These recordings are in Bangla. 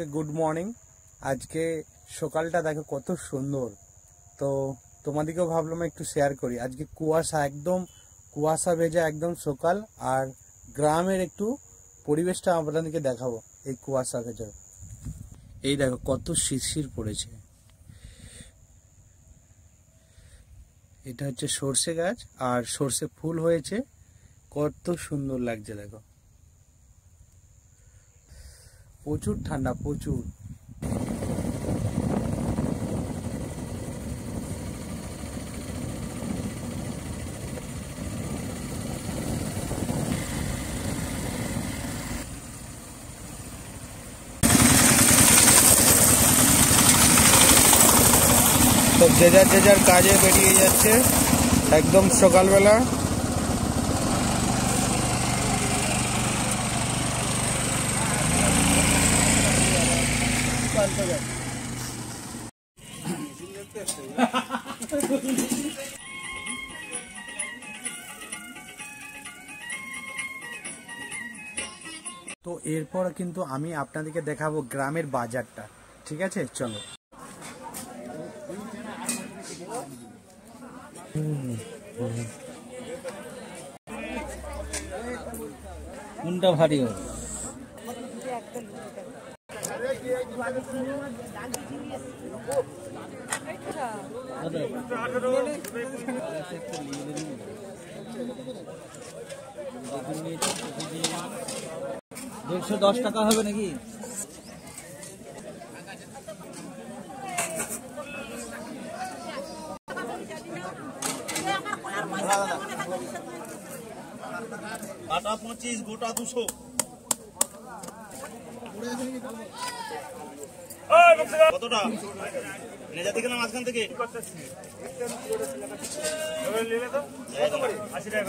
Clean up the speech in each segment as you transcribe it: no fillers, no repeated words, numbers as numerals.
Good morning. आज के सकालटा देखो कत सुंदर। तो तुम्हादेरकेও भाबलाम एकटू शेयर करी। आज के कुयाशा एकदम कुयाशा भेजा एकदम सकाल और ग्रामेर एकटू परिवेशटा आपनादेरके देखाबो। এই কুয়াশা ভেজা এই দেখো কত শিরশির পড়েছে। এটা হচ্ছে সরষে গাছ আর সরষে ফুল হয়েছে, কত সুন্দর লাগছে দেখো। প্রচুর ঠান্ডা প্রচুর। তো যে যার কাজে বেরিয়ে যাচ্ছে একদম সকালবেলা। তো এরপর কিন্তু আমি আপনাদেরকে দেখাবো গ্রামের বাজারটা, ঠিক আছে? চলো। কোনটা ভারী হবে? $110 টাকা হবে নাকি? আটা 25, গোটা 200। কতটা নিয়ে যাতে গেলাম মাঝখান থেকে? 80 টাকা।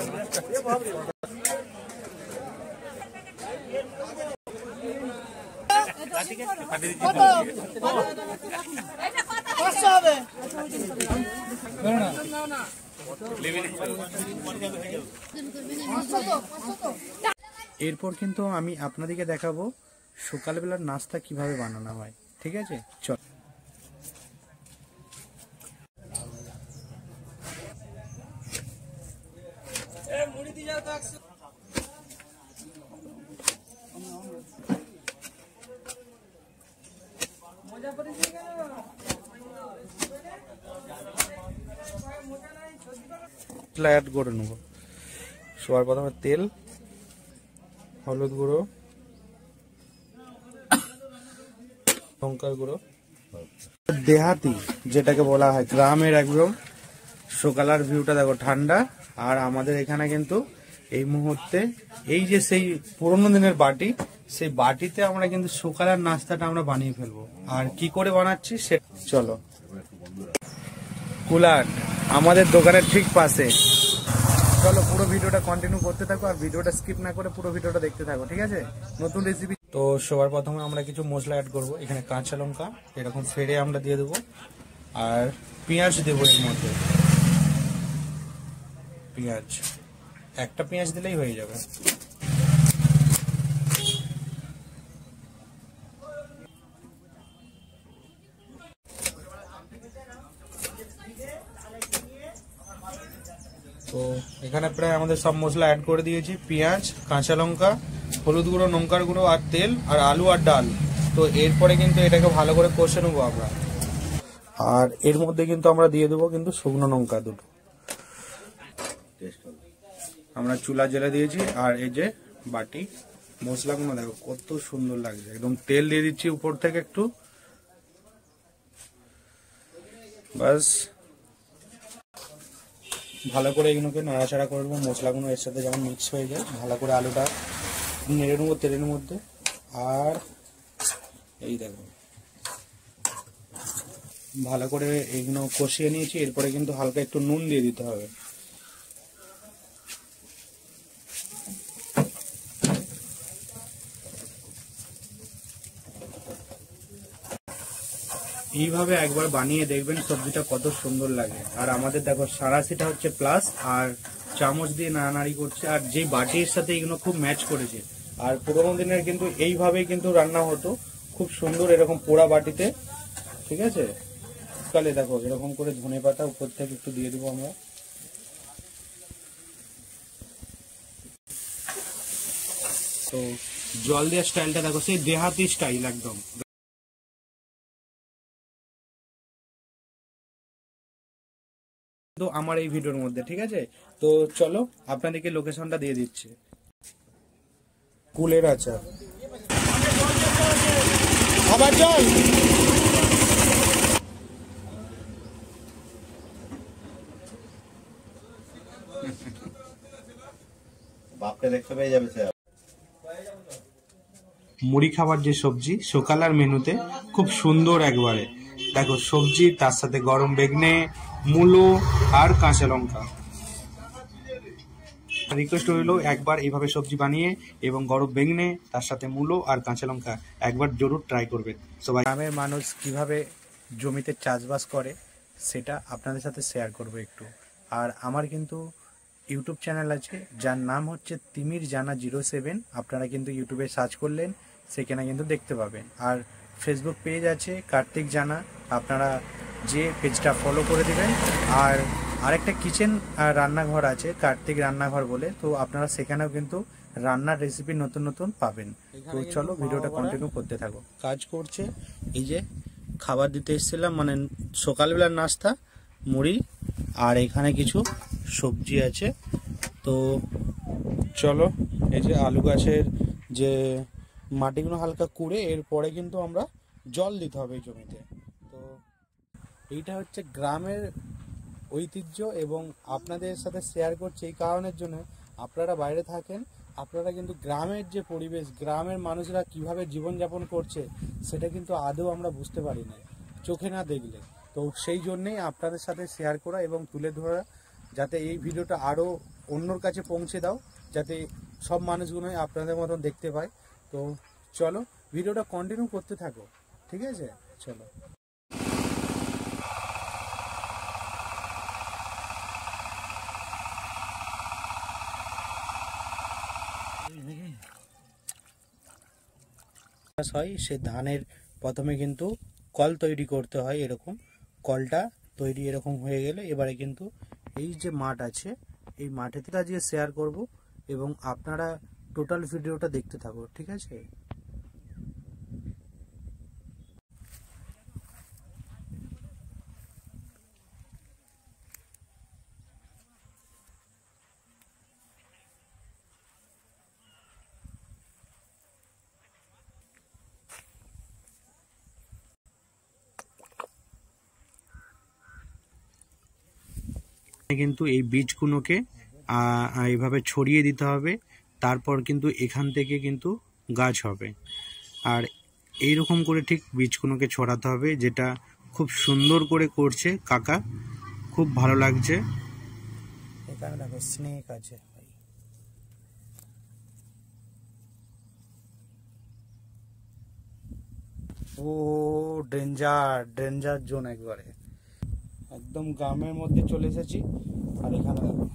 এরপর কিন্তু আমি আপনাদেরকে দেখাবো সকালবেলার নাস্তা কিভাবে বানানো হয়, ঠিক আছে? চল। অ্যাড করে নেব। সবার প্রথমে তেল, হলুদ গুঁড়ো, লঙ্কার গুঁড়ো, দেহাতি যেটাকে বলা হয় গ্রামের একদম সকালের ভিউটা দেখো, ঠান্ডা। আর আমাদের এখানে কিন্তু এই মুহূর্তে এই যে সেই পুরোনো দিনের বাটি, সেই বাটিতে আমরা কিন্তু সকালের নাস্তাটা আমরা বানিয়ে ফেলবো। আর কি করে বানাচ্ছি সে চলো। কুলার আমাদের দোকানের ঠিক পাশে। চলো পুরো ভিডিওটা কন্টিনিউ করতে থাকো আর ভিডিওটা স্কিপ না করে পুরো ভিডিওটা দেখতে থাকো, ঠিক আছে? নতুন রেসিপি। তো সবার প্রথমে আমরা কিছু মশলা অ্যাড করব। এখানে কাঁচা লঙ্কা এরকম ফেড়ে আমরা দিয়ে দেবো, আর পেঁয়াজ দেবো এর মধ্যে। পেঁয়াজ একটা পেঁয়াজ দিলেই হয়ে যাবে। তো এখানে প্রায় আমাদের সব মশলা অ্যাড করে দিয়েছি। পেঁয়াজ, কাঁচা লঙ্কা, হলুদ গুঁড়ো, লঙ্কার গুঁড়ো আর তেল আর আলু আর ডাল। তো এরপরে কিন্তু এটাকে ভালো করে কষে নেবো আমরা। আর এর মধ্যে কিন্তু আমরা দিয়ে দেবো কিন্তু শুকনো লঙ্কা দুটো। আমরা চুলা জ্বেলে দিয়েছি আর এই যে বাটি মশলাগুলো দেখো কত সুন্দর লাগছে। একদম তেল দিয়ে দিচ্ছি উপর থেকে একটু, বাস। ভালো করে এগুলোকে নাড়াচাড়া করে দেবো, মশলাগুলো এর সাথে যেমন মিক্স হয়ে যায়। ভালো করে আলুটা নেড়ে নেবো তেলের মধ্যে। আর এই দেখো ভালো করে এগুলো কষিয়ে নিয়েছি। এরপরে কিন্তু হালকা একটু নুন দিয়ে দিতে হবে। এইভাবে একবার বানিয়ে দেখবেন সবজিটা কত সুন্দর লাগে। আর আমাদের দেখো সারাশিটা হচ্ছে প্লাস, আর চামচ দিয়ে নাড়ানাড়ি করছে, আর যেই বাটির সাথে এগুলো খুব ম্যাচ করেছে। আর পুরোনো দিনের কিন্তু এইভাবেই কিন্তু রান্না হতো, খুব সুন্দর এরকম পোড়া বাটিতে, ঠিক আছে। তাহলে দেখো এরকম করে ধনেপাতা উপর থেকে একটু দিয়ে দেবো আমরা। তো জল দেওয়ার স্টাইলটা দেখো সেই দেহাতি স্টাইল একদম, তো আমার এই ভিডিওর মধ্যে, ঠিক আছে। তো চলো আপনাদেরকে লোকেশনটা দিয়ে দিচ্ছি। কুলের আচার, আবার জল, বাপকে দেখতে পেয়ে যাবে সে। মুড়ি খাবার যে সবজি সকালের মেনুতে খুব সুন্দর একবারে দেখো সবজি, তার সাথে গরম বেগনে, মূলো আর কাঁচা লঙ্কা। রিকোয়েস্ট হইলো একবার এইভাবে সবজি বানিয়ে এবং গরম বেগনে তার সাথে মূলো আর কাঁচা লঙ্কা একবার জরুর ট্রাই করবেন সবাই। গ্রামের মানুষ কিভাবে জমিতে চাষবাস করে সেটা আপনাদের সাথে শেয়ার করবো একটু। আর আমার কিন্তু ইউটিউব চ্যানেল আছে যার নাম হচ্ছে তিমির জানা 07, আপনারা কিন্তু ইউটিউবে সার্চ করলেন সেখানে কিন্তু দেখতে পাবেন। আর ফেসবুক পেজ আছে কার্তিক জানা, আপনারা যে পেজটা ফলো করে দিবেন। আর আরেকটা কিচেন আর রান্নাঘর আছে কার্তিক রান্নাঘর বলে, তো আপনারা সেখানেও কিন্তু রান্নার রেসিপি নতুন নতুন পাবেন। তো চলো ভিডিওটা কন্টিনিউ করতে থাকো। কাজ করছে, এই যে খাবার দিতে এসেছিলাম, মানে সকালবেলার নাস্তা মুড়ি, আর এখানে কিছু সবজি আছে। তো চলো, এই যে আলু গাছের যে মাটিগুলো হালকা কুড়ে এরপরে কিন্তু আমরা জল দিতে হবে এই জমিতে। তো এইটা হচ্ছে গ্রামের ঐতিহ্য এবং আপনাদের সাথে শেয়ার করছি এই কারণের জন্য, আপনারা বাইরে থাকেন, আপনারা কিন্তু গ্রামের যে পরিবেশ, গ্রামের মানুষরা কিভাবে জীবনযাপন করছে সেটা কিন্তু আদৌ আমরা বুঝতে পারি না চোখে না দেখলে। তো সেই জন্যেই আপনাদের সাথে শেয়ার করা এবং তুলে ধরা, যাতে এই ভিডিওটা আরও অন্যর কাছে পৌঁছে দাও, যাতে সব মানুষগুলোই আপনাদের মতন দেখতে পায়। তো চলো ভিডিওটা কন্টিনিউ করতে থাকো, ঠিক আছে। চলো, হয় সে ধানের প্রথমে কিন্তু কল তৈরি করতে হয়, এরকম কলটা তৈরি এরকম হয়ে গেলে এবারে কিন্তু এই যে মাঠ আছে এই মাঠেতে আজকে শেয়ার করব এবং আপনারা টোটাল ভিডিওটা দেখতে থাকো, ঠিক আছে। কিন্তু এই বীজগুলোকে এইভাবে ছড়িয়ে দিতে হবে, তারপর কিন্তু এখান থেকে কিন্তু গাছ হবে। আর এই রকম করে ঠিক বীজগুলোকে ছড়াতে হবে, যেটা খুব সুন্দর করে করছে কাকা, খুব ভালো লাগছে। এখানে দেখো স্নেক আছে, ও ডেঞ্জার ডেঞ্জার জোন, একবারে একদম গ্রামের মধ্যে চলে এসেছি। আর এখানে দেখো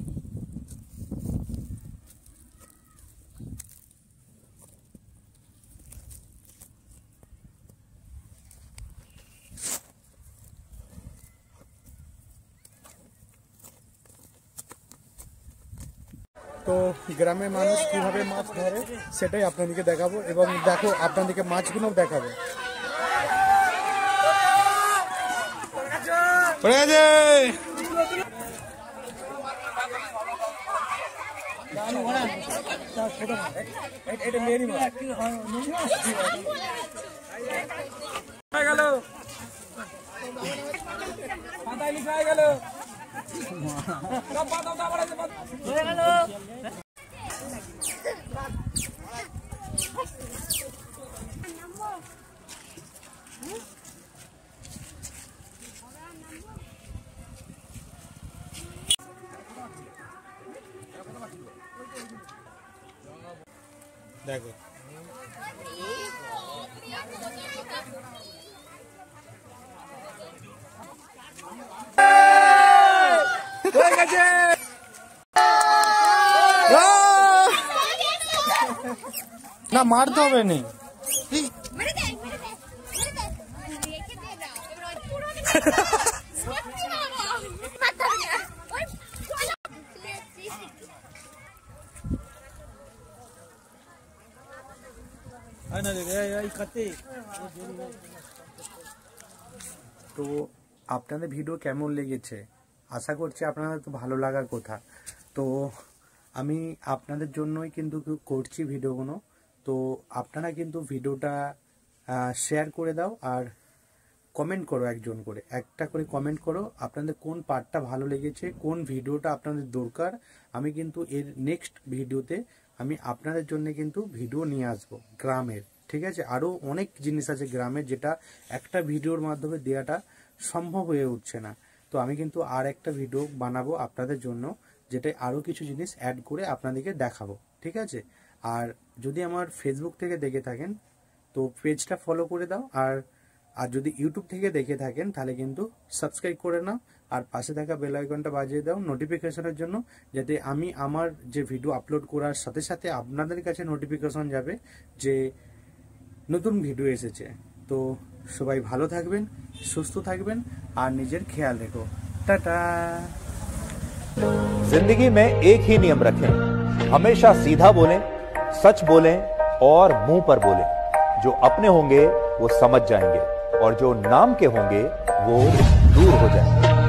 তো গ্রামের মানুষ কিভাবে মাছ ধরে সেটাই আপনাদেরকে দেখাবো এবং দেখো আপনাদেরকে মাছগুলো দেখাবো। দেখো না, মারতে হবে না। তো আপনাদের ভিডিও কেমন লেগেছে, আশা করছি আপনাদের তো ভালো লাগার কথা। তো আমি আপনাদের জন্যই কিন্তু করছি ভিডিওগুলো। তো আপনারা কিন্তু ভিডিওটা শেয়ার করে দাও আর কমেন্ট করো, একজন করে একটা করে কমেন্ট করো আপনাদের কোন পার্টটা ভালো লেগেছে, কোন ভিডিওটা আপনাদের দরকার। আমি কিন্তু এর নেক্সট ভিডিওতে আমি আপনাদের জন্য কিন্তু ভিডিও নিয়ে আসবো গ্রামের, ঠিক আছে? আরও অনেক জিনিস আছে গ্রামের যেটা একটা ভিডিওর মাধ্যমে দেওয়াটা সম্ভব হয়ে উঠছে না। তো আমি কিন্তু আর একটা ভিডিও বানাবো আপনাদের জন্য, যেটা আরও কিছু জিনিস অ্যাড করে আপনাদেরকে দেখাবো, ঠিক আছে? আর যদি আমার ফেসবুক থেকে দেখে থাকেন তো পেজটা ফলো করে দাও, আর যদি ইউটিউব থেকে দেখে থাকেন তাহলে কিন্তু সাবস্ক্রাইব করে নাও, আর পাশে থাকা বেল আইকনটা বাজিয়ে দাও নোটিফিকেশনের জন্য, যাতে আমি আমার যে ভিডিও আপলোড করার সাথে সাথে আপনাদের কাছে নোটিফিকেশন যাবে যে নতুন ভিডিও এসেছে। তো সবাই ভালো থাকবেন, সুস্থ থাকবেন আর নিজের খেয়াল রেখো। টাটা। जिंदगी में एक ही नियम रखें, हमेशा सीधा बोलें, सच बोलें और मुंह पर बोलें। जो अपने होंगे वो समझ जाएंगे और जो नाम के होंगे वो दूर हो जाएंगे।